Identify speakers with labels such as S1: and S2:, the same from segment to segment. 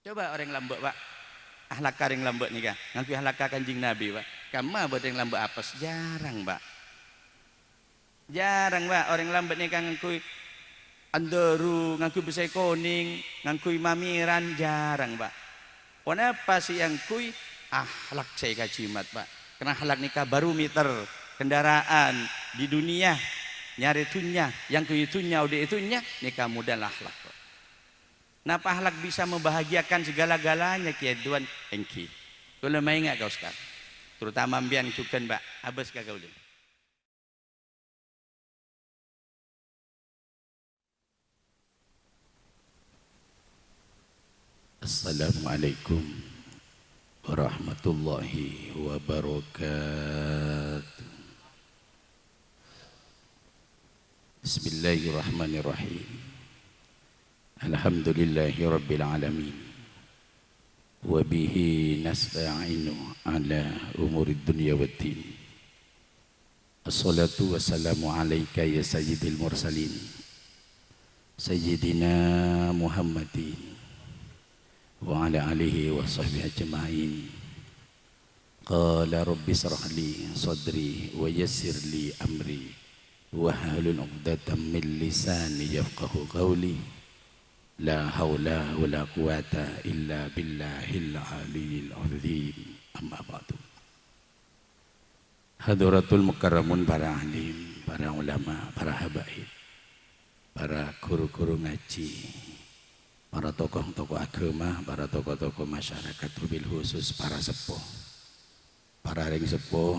S1: Coba orang lambek pak, ahlak karing lambek nih kah? Ngaku ahlak kanjing Nabi pak. Kamu buat yang lambek apes jarang pak. Jarang pak orang lambek nih kan ngaku anderu, ngaku besai koning, ngaku mamiran jarang pak. Kenapa sih yang kui ahlak saya kacimat pak? Karena ahlak nikah barometer kendaraan di dunia nyari tunya, yang kui tunya udah itunya nikah muda ahlak. Napa ahlak bisa membahagiakan segala-galanya kiaduan engki. Kalau main enggak kau sekarang? Terutama ambian cukan mbak, habis kau dulu. Assalamualaikum warahmatullahi wabarakatuh. Bismillahirrahmanirrahim. Alhamdulillahi rabbil alamin. Wabihi nasta'inu ala umurid dunya waddin. Assalatu wassalamu alaika ya sayyidil mursalin Sayyidina Muhammadin wa ala alihi wa sahbihi ajma'in. Qala rabbi shrah li sadri wa yassir li amri wahlul 'uqdatam min lisani yafqahu qawli. La haula wa la quwata illa billahil aliyyil azim. Amma ba'du. Hadratul mukarramun, para alim, para ulama, para habaib, para guru-guru ngaji, para tokoh-tokoh agama, para tokoh-tokoh masyarakat, wabil khusus para sepuh, para ring sepuh.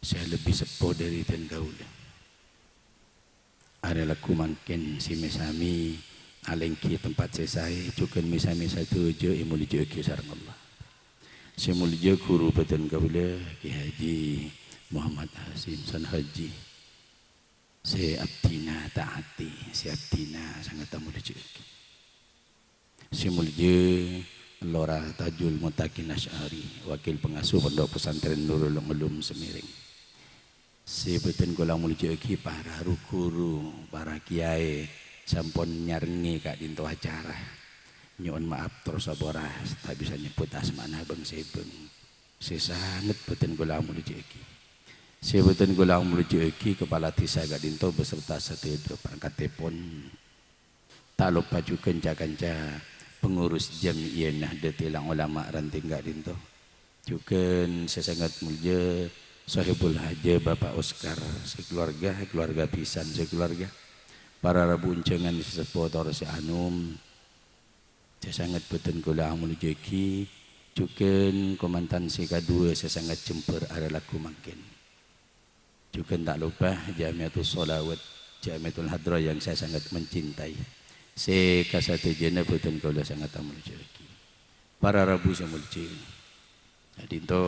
S1: Saya lebih sepuh dari dan gaula. Ada lagu mungkin si mesami alengki tempat saya juga mesami satu je imuljo ke sarang Allah. Saya muljo guru badan gaula Ki Haji Muhammad Hasim San Haji. Saya abdina taati, saya abdina sangat muljo. Saya muljo Lora Tajul Mutakin Asy'ari, wakil pengasuh Pondok Pesantren Nurul Ulum Semiring. Sebutin kula muljo iki para guru, para kiai sampun nyarengi kak dinto acara. Nyuwun maaf terus sabora tak bisa nyebut asmana Bang Sebeng. Sesanget beten kula muljo iki. Sebutin kula muljo iki kepala desa kak dinto beserta sedaya perangkat telepon. Tak lupa juga kanca-kanca pengurus Jam'iyah Nahdlatul Ulama ranting kak dinto. Juga sesangat muljo Sahibul Haja Bapak Oscar sekeluarga, keluarga pisan sekeluarga, para rabuncengan sesepuh si Anum. Saya sangat beten kula muljo iki. Juga komandan CK2 saya sangat jemper adalah kumangkin. Juga tak lupa Jamiatul Sholawat, Jamiatul Hadra yang saya sangat mencintai. Sekasatu jena beten kula sangat muljo iki. Para rabu saya muljo. Jadi itu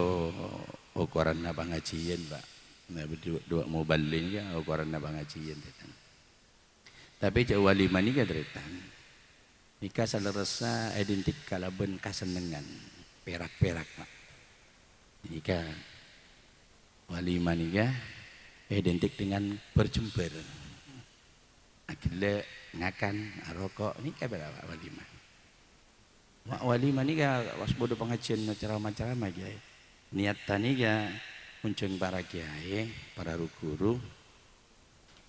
S1: ukuran na pengajian pak, nah dua mau balik ya ukuran na pengajian tetan. Tapi jauh walimah ni kadretan, nikah salerasa identik kalaben kasenengan perak-perak pak. Nikah walimah nikah identik dengan berjember, akhirnya ngakan rokok nikah berapa walimah. Walimah nikah was bodoh pengajian ceramah-ceramah aja. Niat tani ya muncul para kiai, para guru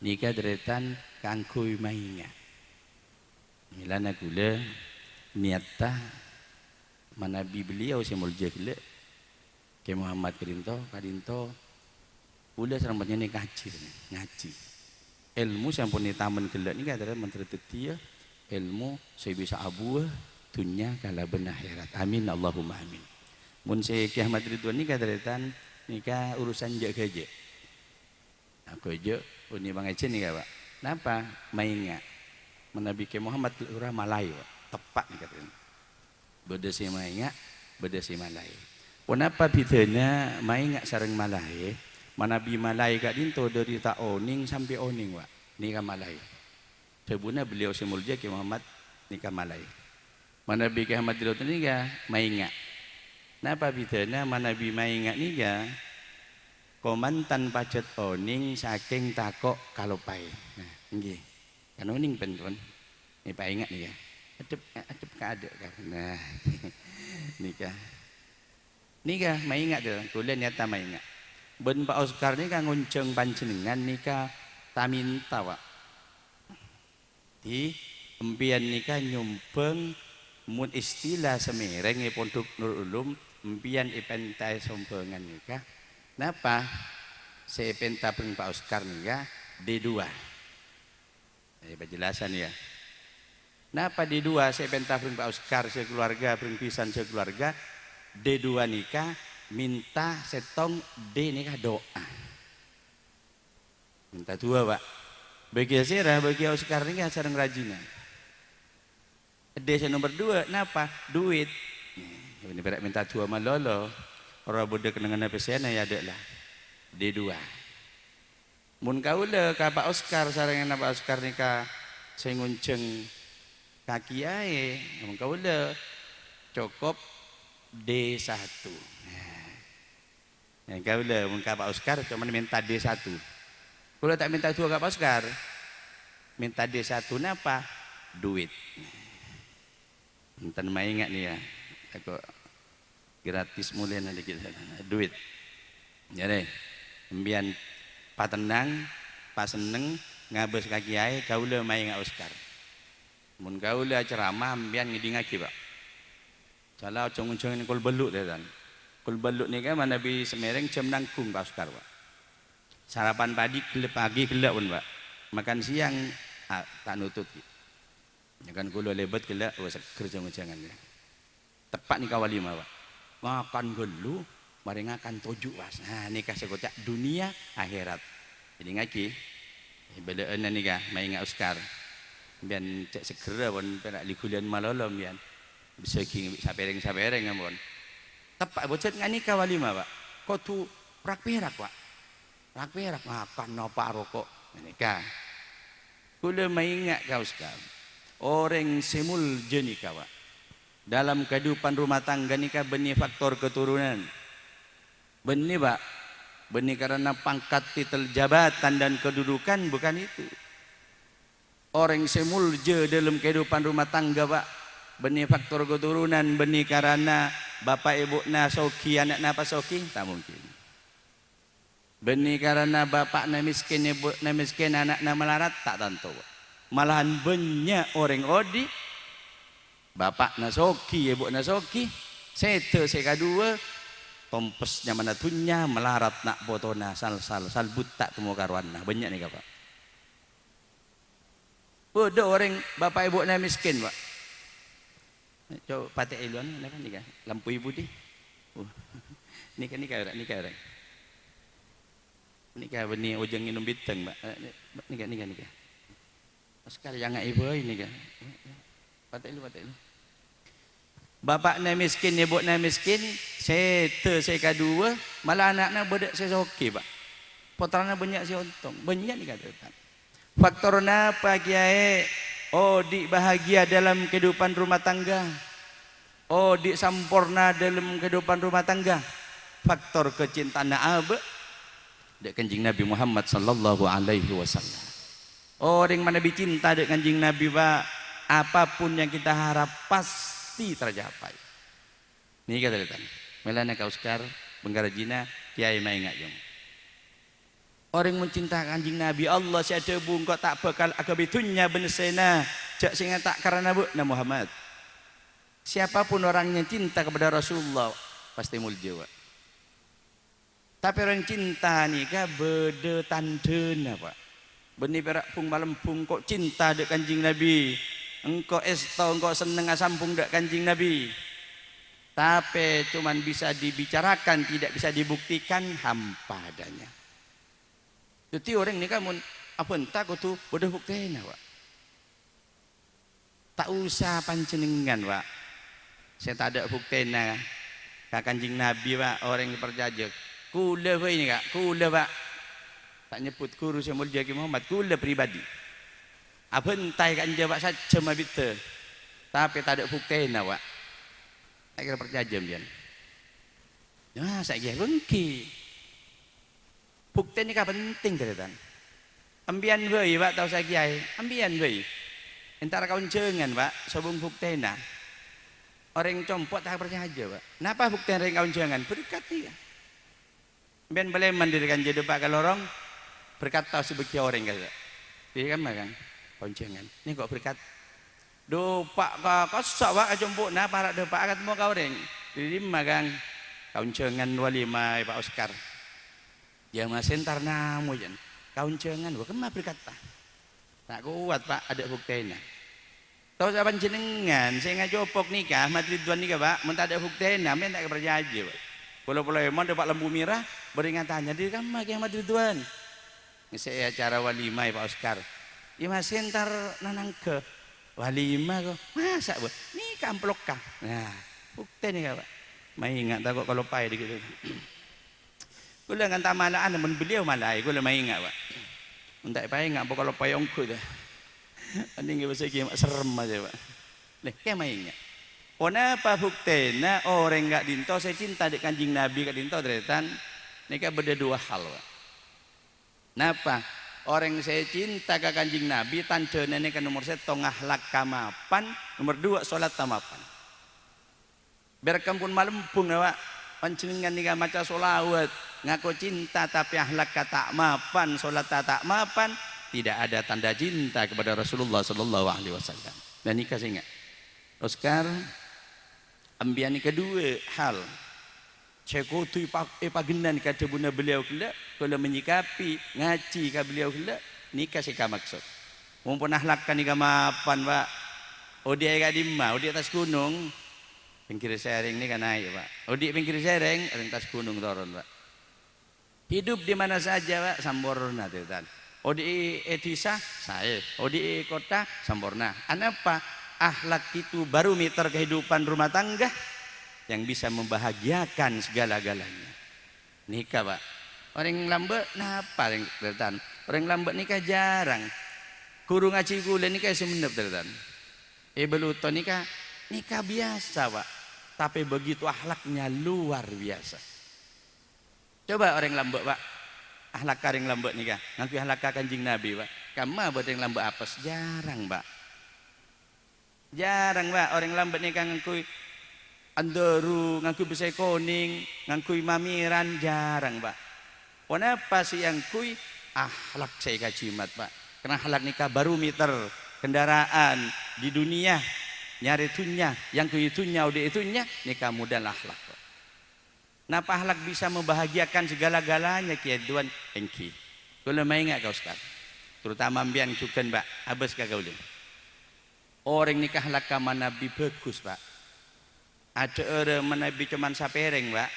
S1: nikah deretan kangkui mainnya. Milana gula niat tah manabi beliau si mulja gula ke Muhammad kadinto gula serambatnya ni ngaji. Ilmu sampun ni taman gula ni kadang menteri tetia ilmu saya bisa abu dunia kala benar akhirat. Amin Allahumma amin. Mun si Ki Ahmad Ridwan ni kadretan nikah urusan je kerja. Aku je uni bangacin ni pak. Napa? Mainga. Menabi Ki Muhammad urah Malay tepat ni katanya. Beda si mainga, beda si Malay. Kenapa bidana mainga sareng Malay? Manabi Malay kat dinto dari tak oning sampai oning pak. Nikah Malay. Sebuna beliau si mulja Ki Muhammad nikah Malay. Manabi Ki Ahmad Ridwan nikah mainga. Napa bidana manabi maingat niga komantan pacet oning saking takok kalopai. Nah, nggih. Kan oning penton. Ni Pak ingat niga. Adep ada kan. Nah, nikah. Nikah mai ingat tu, kuliah nyata mai ingat. Ben Pak Oscar ni kan ngonceng panjenengan nikah taminta Pak. Di empian nikah nyumpeng mun istilah semereng pondok Nurul Ulum empian ipentai sompengan nikah. Napa? Saya penta peng Pak Oscar nikah D2. Penjelasan ya. Napa D2 saya penta peng Pak Oscar sekeluarga peng pisan sekeluarga D2 nikah minta setong D nikah doa. Minta dua Pak. Bagi saya bagi Oscar nikah sareng rajinan. D nomor 2 napa? Duit. Ini berat minta dua malolo. Orang budak dengan apa sana ya ada lah. D2. Mun kaula ka Pak Oscar sareng Pak Oscar nikah saya ngunceng kaki ae. Mun kaula cukup D1. Nah, kaula mun ka Pak Oscar cuma minta D1. Kaula tak minta dua ka Pak Oscar. Minta D1 napa? Duit. Entar mai ingat nih ya. Aku gratis mulai nanti kita duit. Ya deh. Embian patenang, paseneng ngabes kaki ae kaula mai ngak Oscar. Mun kaula ceramah embian ngidingaki, Pak. Salah ujung-ujung kul beluk dan. Kul beluk ni kan mana bi Semereng jam nangkung Pak Oscar, Pak. Sarapan pagi gelap pun, Pak. Makan siang tak nutut. Ya kan kula lebat gelap seger ujung-ujangannya. Tepat ni kawalima, Pak. Makan gelu mari ngakan tojuk was. Nah nikah sekotak dunia akhirat. Jadi ngaki belaan nikah mai ngak Oscar. Bian cek segera pun penak likulian malolom bian. Bisa king sapereng-sapereng ampun. Tepak bocet nganika walima, Pak. Kok tu rak perak, Pak. Rak perak makan napa rokok nikah. Kula mai ngak ka Oscar. Orang semul jenika, Pak. Dalam kehidupan rumah tangga nikah benih faktor keturunan. Benih, Pak. Benih karena pangkat, titel jabatan dan kedudukan bukan itu. Orang semulja dalam kehidupan rumah tangga, Pak. Benih faktor keturunan, benih karena bapak ibu na soki, anak na pasoki, tak mungkin. Benih karena bapak na miskin, ibu na miskin, anak na melarat, tak tentu. Malahan banyak orang odi, bapak na soki, ibu na soki, sete sekadua, tompesnya mana tunya melarat nak botona sal buta temu karwana banyak nih Pak. Ada orang bapak ibu na miskin, Pak. Coba pakai iluan apa nih kan? Lampu ibu di. Nikah orang. Nikah benih ujung minum biteng, Pak. Nikah. Sekali yang ibu ini kan. Pakai ilu. Bapak na miskin, ibu na miskin, sete sekadua, malah anak-anak bedak sesoki, Pak. Putrana banyak si untung, banyak nih kata. Faktor napa kiai? Oh, di bahagia dalam kehidupan rumah tangga. Oh, di sampurna dalam kehidupan rumah tangga. Faktor kecintaan Nabi dek kanjing Nabi Muhammad sallallahu alaihi wasallam. Orang mana bicinta dek kanjing Nabi, Pak, apapun yang kita harap pasti tercapai. Ini kata lihat. Melana kau Oscar, Benggarajina, Kiai Maingat jom. Orang mencinta kanjing Nabi Allah siada bung kau tak bakal agabitunya benesena jak singa tak karena bu na Muhammad. Siapapun orang yang cinta kepada Rasulullah pasti mulia, Pak. Tapi orang cinta ni ka bede tandena, Pak. Benih perak pung malam pung kok cinta dek kanjing Nabi. Engkau esto engkau seneng asampung dek kanjing Nabi. Tapi cuman bisa dibicarakan tidak bisa dibuktikan hampa adanya. Jadi orang ni kamu apa entah kau tu bodoh buktinya, Pak. Tak usah pancenengan, Pak. Saya tak ada buktinya. Kanjing Nabi, Pak, orang yang perjajak. Kula Pak ini, Kak. Kula, Pak. Tak nyebut guru saya mulia Muhammad. Kula pribadi. Apa entah kan jawab saja mabita. Tapi tak ada buktinya, Pak. Tak kira perjajam dia. Nah, saya kira bengki. Bukti ini kan penting ternyata. Ambian bayi, Pak, tahu saya kiai. Ambian bayi. Entar kau jangan, Pak, sobong bukti na. Orang compot tak percaya aja, Pak. Napa bukti orang kaunjangan? Berkat dia. Ben boleh mendirikan jadi Pak kalau orang berkat tahu sebagai orang kata. Dia kan makan kaunjangan. Ini kok berkat. Do Pak kosok Pak compot nah para do Pak kat mau kau orang. Jadi makan kaunjangan walima Pak Oscar. Dia masih entar namu jan. Kaunjangan bukan mah berkat tak. Tak kuat Pak ada buktinya. Tahu sahabat jenengan, saya ngajopok nikah, Madrid Ridwan nikah Pak, mentah ada bukti, namanya tak percaya aja Pak. Pulau-pulau emang ada Pak Lembu Merah, beringatannya di kamar yang Madrid Ridwan. Ini saya acara walimah Pak Oscar. Ya masih ntar nanang ke walimah kok, masa Bu? Nikah amplok kah? Nah, bukti nih Pak. Mai ingat tak kok kalau pai gitu. Gula ngan tamalaan, namun beliau malai, gula mai ingat Pak. Entak pai ingat kalau pai ongku dah. Ini nggak bisa kiam serem aja Pak. Leh, kayak mainnya. Kenapa buktinya orang nggak dinto saya cinta di kanjing Nabi nggak dinto deretan. Ini kan beda dua hal Pak. Napa? Orang saya cinta ke kanjing Nabi tanda nenek ke nomor satu ngahlak kamapan, nomor dua sholat tamapan. Berkampun malempung ya Pak. Panjenengan nika maca sholawat ngaku cinta tapi ahlak kata mapan, sholat tak mapan. Tidak ada tanda cinta kepada Rasulullah Sallallahu Alaihi Wasallam. Dan nikah saya ingat. Oscar, ambian kedua hal. Cekutu pagenan kata bunda beliau kela, kalau menyikapi ngaji ke beliau kela, nikah saya maksud. Mumpun ahlakkan nikah mapan Pak. Odi agak dimah, odi atas gunung, pinggir sereng ni kan naik Pak. Odi pinggir sereng, atas gunung turun Pak. Hidup di mana saja Pak, samborna tetan. Odi etisa saya, odi kota sempurna. Apa? Akhlak itu barometer kehidupan rumah tangga yang bisa membahagiakan segala-galanya. Nikah Pak. Orang lambat, napa yang tertan? Orang lambat nikah jarang. Kurung ngaji gula nikah semenep tertan. Beluto nikah biasa Pak. Tapi begitu akhlaknya luar biasa. Coba orang lambat Pak. Ahlak karing lambek nikah, ngaku ahlak kanjing Nabi Pak. Kamu buat yang lambek apes jarang Pak. Jarang Pak orang lambek nikah ngaku andoru, ngaku bisa kuning, ngaku mamiran jarang Pak. Kenapa sih yang kui ahlak saya kajimat Pak? Karena ahlak nikah barometer kendaraan di dunia nyari tunya, yang kui tunya udah itunya nikah mudah ahlak. Napa ahlak bisa membahagiakan segala-galanya kiaduan engki. Kalau main enggak kau sekarang. Terutama ambian cukan Pak, habis kau boleh. Orang nikah ahlak sama Nabi bagus Pak. Ada orang Nabi cuman sapereng Pak.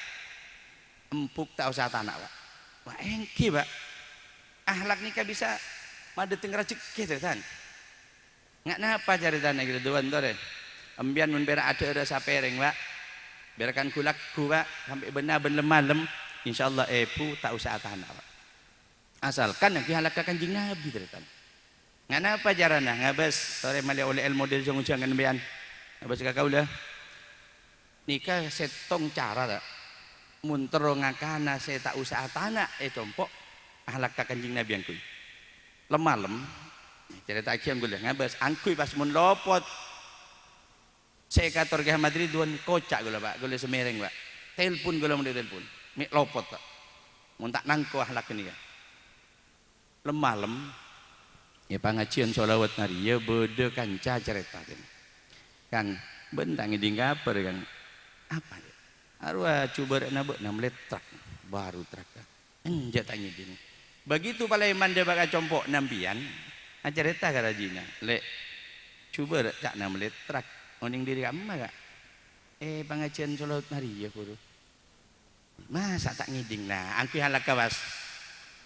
S1: Empuk tak usah tanah Pak. Wah engki Pak. Ahlak nikah bisa made tengah rezeki kan. Enggak napa cari tanah gitu doan tore. Ambian mun bera ada orang sapereng Pak. Biarkan kulakku Pak sampai benar-benar malam insyaallah tak usah tanah Pak. Asalkan yang dihalak kanjing Nabi ternyata. Ngapa jarana ngabas sore mali oleh ilmu model jangan bean. Ngabas kakak ulah. Nikah setong cara tak. Mun tero ngakana saya tak usah tanah tompok ahlak kanjing Nabi yang kuy. Lemalem cerita kiam gula ngabas angkuy pas mun lopot. Saya kator ke Madrid Ridwan kocak gula Pak, gula semereng Pak. Telepon gula mau telepon, mik lopot Pak. Mun tak nangko ahlak ni kan. Lemalem ya pangajian sholawat nari ya beda kanca cerita kan. Kang bentang ngiding kaper Kang. Apa dia? Arwah coba nabek 6 letrak baru trak. Enjak tak ngiding. Begitu Palembang dia bakal compok nampian, cerita karajina. Lek coba cak 6 letrak. Oning diri kamu gak? Pengajian sholat nari ya guru. Masa tak ngiding nah, angki halak kawas.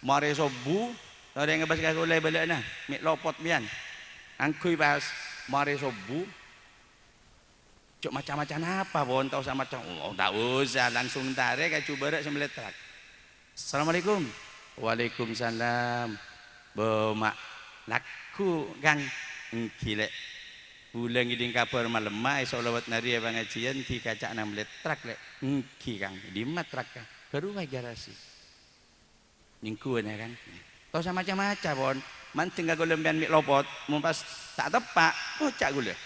S1: Mare sobu, ada yang ngebas kau lay balik nah, mik lopot mian. Angki pas mare sobu. Cuk macam-macam apa bon tahu sama macam. Oh, tak usah langsung tarik kayak coba rek sembeletrak. Assalamualaikum. Waalaikumsalam. Bomak laku Kang engki lek. Bulan ngiding kabar malam mai sholawat nari pengajian di kaca 6 letrak lek engki Kang di matrak Kang baru wae garasi ningkuan ya kan tau sama macam-macam bon mancing gak lembian mik lopot mumpas tak tepak kocak gula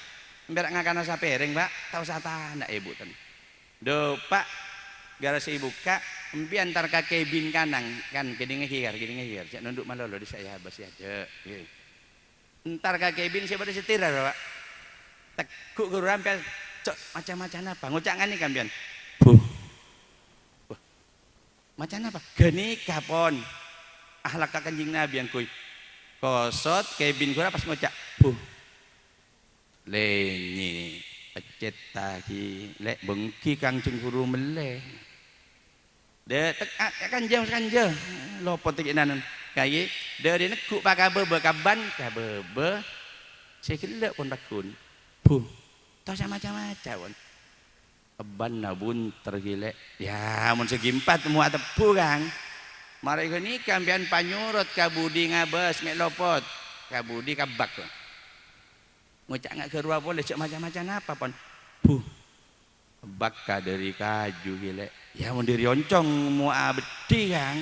S1: Berak ngakana sapereng pak, tahu sata ndak ibu ten. Do pak, gara si ibu kak, empi antar kakek bin kanang kan, kedingnya hiar, cak nunduk malolo di saya habis ya cek. Entar kakek bin siapa di setir pak, tekuk guru rampel, cok macam-macam apa, ngucangan nih kampian, buh, macam apa, geni kapon, ahlak kanjeng Nabi yang kui, kosot kebin guru pas ngocak, buh. Lenyi pecet tadi lek bengki kang cengkuru meleh de tek kanjeng lopot tekinan kayi dari nekuk pakabe bekaban kabebe sekele pun bakun bu tau macam-macam keban nabun tergile ya mun segimpat mu atepu kang mari gini kampian panyurut kabudi ngabes mek lopot kabudi kabak ngocak nggak kerua boleh cek macam-macam apa pun buh bakka dari kaju gile ya mau diri oncong mau abdi kang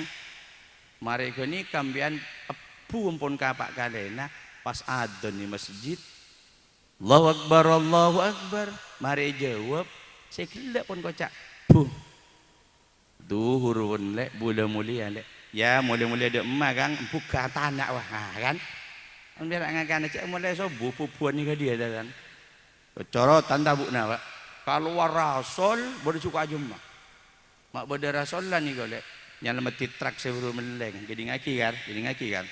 S1: mari kini kambian apu pun kapak kalena pas adon di masjid Allahu Akbar mari jawab saya kira pun kocak buh duhur pun lek bula mulia lek ya mulia ada emak kang buka tanah wah kan biar ngakan cek mulai sobu pupuan ni ke dia kan corotan tabukna pak kalau rasul boleh suka aja mak beda rasul lah ni golek nyalamati trak sebelum meleng jadi ngaki kan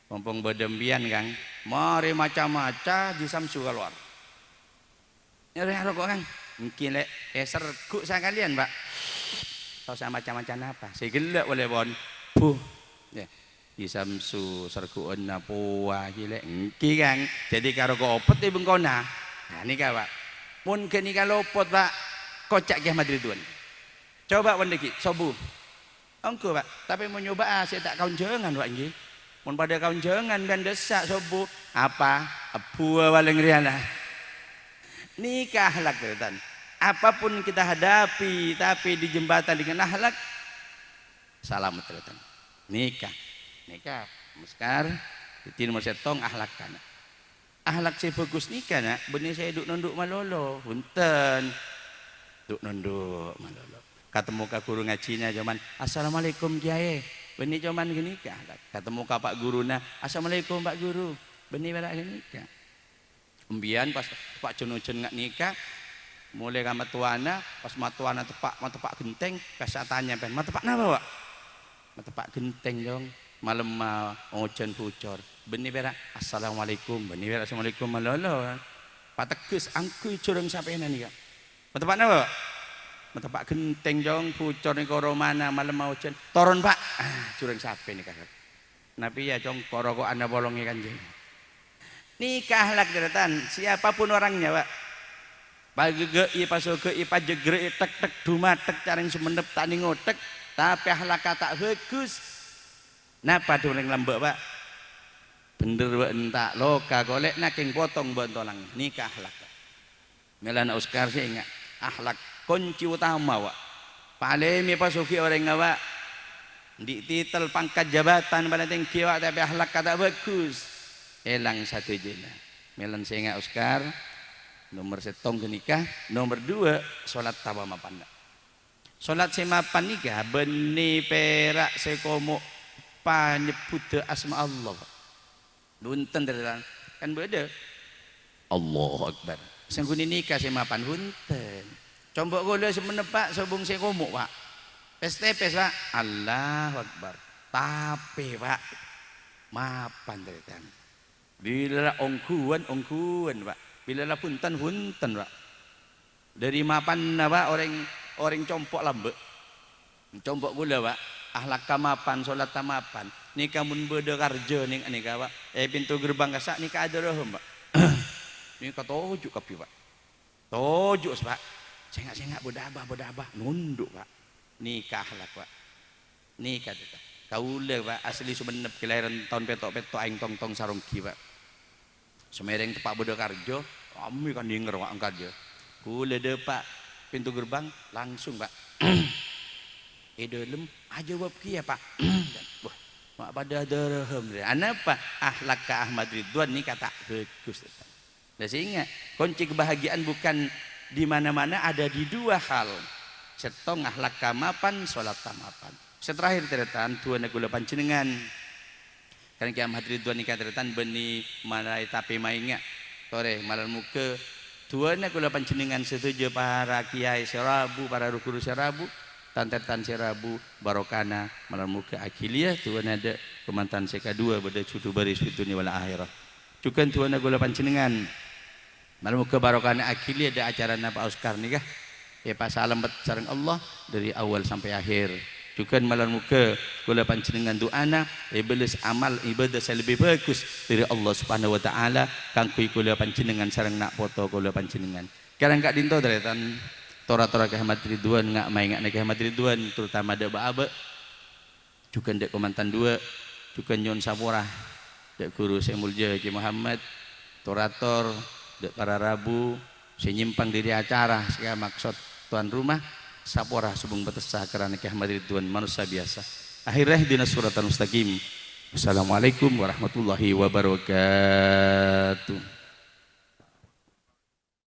S1: pompong bedembian kang mari macam-macam di samsu keluar nyari rokok kang mungkin lek serguk sekalian pak tahu sama macam-macam apa saya gelak boleh bon buh ya di samsu serkuan napuah gile engki kang jadi karo kopet di bengkona nah ini kak pak mungkin ini kalau pot pak kocak ke Madridun coba wandeki sobu engko pak tapi mau nyoba saya tak kaun jangan pak nggih mun pada kaun jangan dan desak sobu apa abu paling riana nikah ahlak tetan apapun kita hadapi tapi di jembatan dengan ahlak selamat tetan nikah muskar itu nomor setong ahlak kana ahlak saya bagus nikah nak benih saya duk nunduk malolo punten duk nunduk malolo ketemu ka guru ngajinya zaman assalamualaikum kiai benih zaman gini kah ketemu ka pak guruna assalamualaikum pak guru benih berak gini kah umbian pas pak jen ngak nikah mulai ka matuana pas matuana tepak genteng kasa tanya pen matepak napa pak matepak genteng dong malam ojen bocor benih berak assalamualaikum benih berak assalamualaikum malolo pateges angkui curang sapenan nih kak matepak napa matepak genteng dong bocor nih koro mana malam ojen toron pak curang sape nih kakak nabi ya cong koro kok anda bolongnya kanjeng nikah lak deretan siapapun orangnya pak pagege pasoge pajegre tek dumatek caring sumenep tani ngotek tapi ahlak kata bagus napa tuh yang lembek pak bener pak entak loka golek naking potong bentolang nikah ahlak melana Oscar sih ingat ahlak kunci utama pak palemi pasuki orang ngawa di titel pangkat jabatan pada tinggi pak tapi ahlak kata bagus elang satu jena melan saya ingat Oscar nomor setong kenikah nomor dua sholat tawamapan sholat semapan nikah benih perak sekomo nyebut asma Allah nunten kan beda Allahu Akbar sengguni nikah semapan hunten combok gula semenepak sobung sekomuk pak pes-tepes pak Allahu Akbar tapi pak mapan teretan bila ongkuan pak bila punten pak dari mapan pak orang compok lambek compok gula pak ahlak kamapan sholat tamapan nikah mun beda karja ning nikah pak pintu gerbang kasak nikah ada roh pak nikah tojuk kapi pak tojuk pak sengak boda abah nunduk pak nikah ahlak pak nikah kita kaula pak asli sumenep kelahiran tahun petok aing tong sarongki pak semereng tepak boda karja kami kan dinger pak angkat ya kula de pak pintu gerbang langsung pak dalam aja bab kia pak wah mak pada derhem ana apa ahlak ka Ahmad Ridwan ni kata bagus Sehingga kunci kebahagiaan bukan di mana-mana, ada di dua hal. Setong akhlak kamapan, sholat tamapan. Seterakhir teretan tuan gula panjenengan. Karena kiamat ridwan nikah teretan beni malai tapi mainnya. Tore malal muka tuan gula panjenengan setuju para kiai serabu, para rukuru serabu, tantetan serabu, barokana malal muka akiliyah tuan ada kemantan seka dua beda cudu baris fituni wala akhirah. Cukan tuan gula panjenengan. Malam ke barokahnya akhirnya ada acara Pak Oscar nih kah? Ya pas salam sareng Allah dari awal sampai akhir. Juga malam muka kula panjenengan doana beles amal ibadah saya lebih bagus dari Allah Subhanahu wa taala kangkui kula panjenengan sareng nak foto kula panjenengan. Karang kak dinto deretan tora-tora kehemat Ridwan ngak main ngak kehemat Ridwan terutama ada baabe. Juga ndek komantan dua, juga nyon sapora. Dek guru saya mulja Haji Muhammad torator dek para rabu senyimpang diri acara saya maksud tuan rumah sapora subung betesah kerana kehemat Ridwan manusia biasa. Akhirnya dina surat al-mustaqim. Assalamualaikum warahmatullahi wabarakatuh.